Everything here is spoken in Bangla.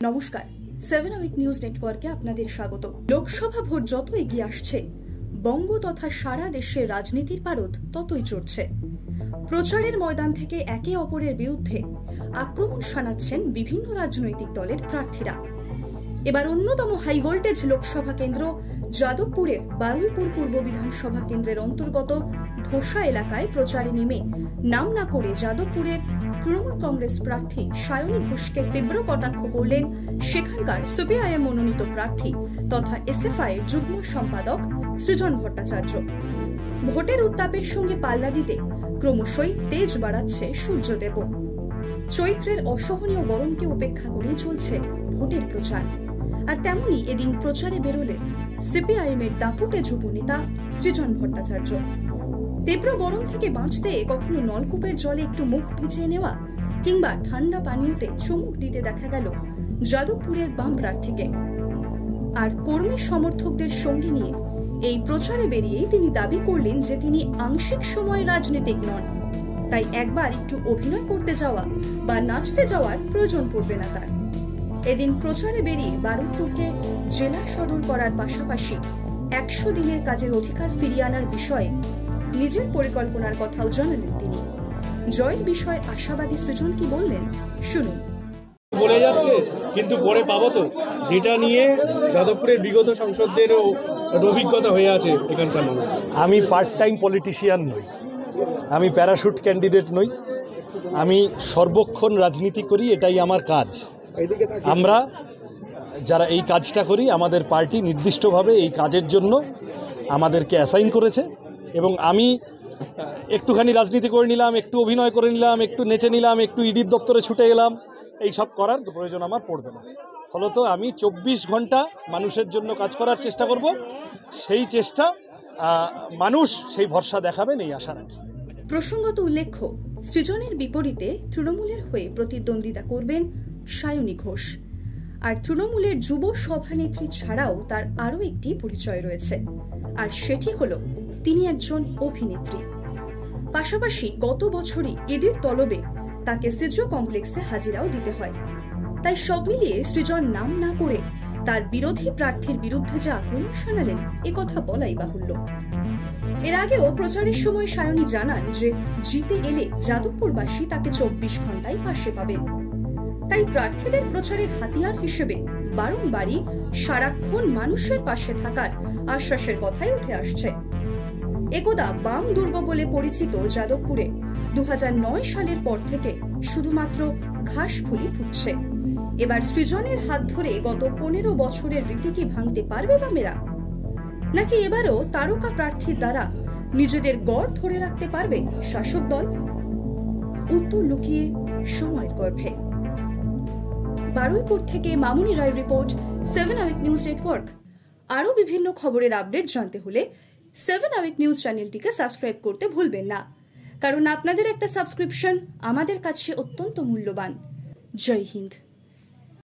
নমস্কার, 7 উইক নিউজ নেটওয়ার্কে আপনাদের স্বাগত। লোকসভা ভোট যত এগিয়ে আসছে, বঙ্গ তথা সারা দেশের রাজনীতির পারদ ততই চড়ছে। প্রচারের ময়দান থেকে একে অপরের বিরুদ্ধে আক্রমণ শানাচ্ছেন বিভিন্ন রাজনৈতিক দলের প্রার্থীরা। এবার অন্যতম হাই ভোল্টেজ লোকসভা কেন্দ্র যাদবপুরের বারুইপুর পূর্ব বিধানসভা কেন্দ্রের অন্তর্গত ধোসা এলাকায় প্রচারে নেমে নাম না করে যাদবপুরের তৃণমূল কংগ্রেস প্রার্থী সায়নী ঘোষকে তীব্র কটাক্ষ করলেন সেখানকার সিপিআইএম মনোনীত প্রার্থী তথা এসএফআই এর যুগ্ম সম্পাদক সৃজন ভট্টাচার্য। ভোটের উত্তাপের সঙ্গে পাল্লা দিতে ক্রমশই তেজ বাড়াচ্ছে সূর্যদেব। চৈত্রের অসহনীয় গরমকে উপেক্ষা করে চলছে ভোটের প্রচার। আর তেমনি এদিন প্রচারে বেরোলেন সিপিআইএম এর দাপুটে যুব নেতা সৃজন ভট্টাচার্য। তীব্র গরম থেকে বাঁচতে কখনো নলকূপের জলে একটু মুখ ভিজিয়ে নেওয়া কিংবা ঠান্ডা পানীয়তে চুমুক দিতে দেখা গেল যাদবপুরের বাম প্রার্থীকে। আর কর্মী সমর্থকদের সঙ্গে নিয়ে এই প্রচারে বেরিয়েই তিনি দাবি করলেন যে তিনি আংশিক সময় রাজনীতিক নন, তাই একবার একটু অভিনয় করতে যাওয়া বা নাচতে যাওয়ার প্রয়োজন পড়বে না তার। এদিন প্রচারে বেরিয়ে বারুইপুরকে জেলা সদর করার পাশাপাশি 100 দিনের কাজের অধিকার ফিরিয়ে আনার বিষয়ে নিজের পরিকল্পনার কথাও জানালেন তিনি। জয়ের বিষয়ে আশাবাদী সৃজন কি বললেন শুনুন। বলে যাচ্ছে কিন্তু পরে পাবো তো, যেটা নিয়ে যাদবপুরের বিগত সংসদদেরও অভিজ্ঞতা হয়ে আছে এখানকার মানুষ। আমি পার্ট টাইম পলিটিশিয়ান নই, আমি প্যারাশুট ক্যান্ডিডেট নই, আমি সর্বক্ষণ রাজনীতি করি, এটাই আমার কাজ। আমরা যারা এই কাজটা করি, আমাদের পার্টি নির্দিষ্টভাবে এই কাজের জন্য আমাদেরকে অ্যাসাইন করেছে এবং আমি একটুখানি রাজনীতি করে নিলাম, একটু অভিনয় করে নিলাম, একটু নেচে নিলাম, একটু ইডির দপ্তরে ছুটে গেলাম, এই সব করার প্রয়োজন আমার পড়বে না। ফলত আমি 24 ঘন্টা মানুষের জন্য কাজ করার চেষ্টা করব, সেই চেষ্টা মানুষ সেই ভরসা দেখাবেন এই আশা রাখি। প্রসঙ্গত উল্লেখ্য, সৃজনের বিপরীতে তৃণমূলের হয়ে প্রতিদ্বন্দ্বিতা করবেন সায়নী ঘোষ। আর তৃণমূলের যুব সভানেত্রী ছাড়াও তার আরও একটি পরিচয় রয়েছে, আর সেটি হলো তিনি একজন অভিনেত্রী। পাশাপাশি গত বছরই ইডির তলবে তাকে সিজো কমপ্লেক্সে হাজিরাও দিতে হয়। তাই সব মিলিয়ে সৃজন নাম না করে তার বিরোধী প্রার্থীর বিরুদ্ধে যা আক্রমণ শানালেন এ কথা বলাই বাহুল্য। এর আগেও প্রচারের সময় সায়নী জানান যে জিতে এলে যাদবপুরবাসী তাকে 24 ঘন্টায় পাশে পাবেন। তাই প্রার্থীদের প্রচারের হাতিয়ার হিসেবে বারংবারই সারাক্ষণ মানুষের পাশে থাকার আশ্বাসের কথাই উঠে আসছে। একদা বাম দুর্গ বলে পরিচিত যাদবপুরে 2009 সালের পর থেকে শুধুমাত্র ঘাস ফুলি ফুটছে। এবার সৃজনের হাত ধরে গত 15 বছরের রীতি কি ভাঙতে পারবে বামেরা, নাকি এবারও তারকা প্রার্থীর দ্বারা নিজেদের গড় ধরে রাখতে পারবে শাসক দল? উত্তর লুকিয়ে সময়ের গর্ভে। বারুইপুর থেকে মামুনি রায় রিপোর্ট, 7 উইক নিউজ নেটওয়ার্ক। আরও বিভিন্ন খবরের আপডেট জানতে হলে 7 উইক নিউজ চ্যানেলটিকে সাবস্ক্রাইব করতে ভুলবেন না, কারণ আপনাদের একটা সাবস্ক্রিপশন আমাদের কাছে অত্যন্ত মূল্যবান। জয় হিন্দ।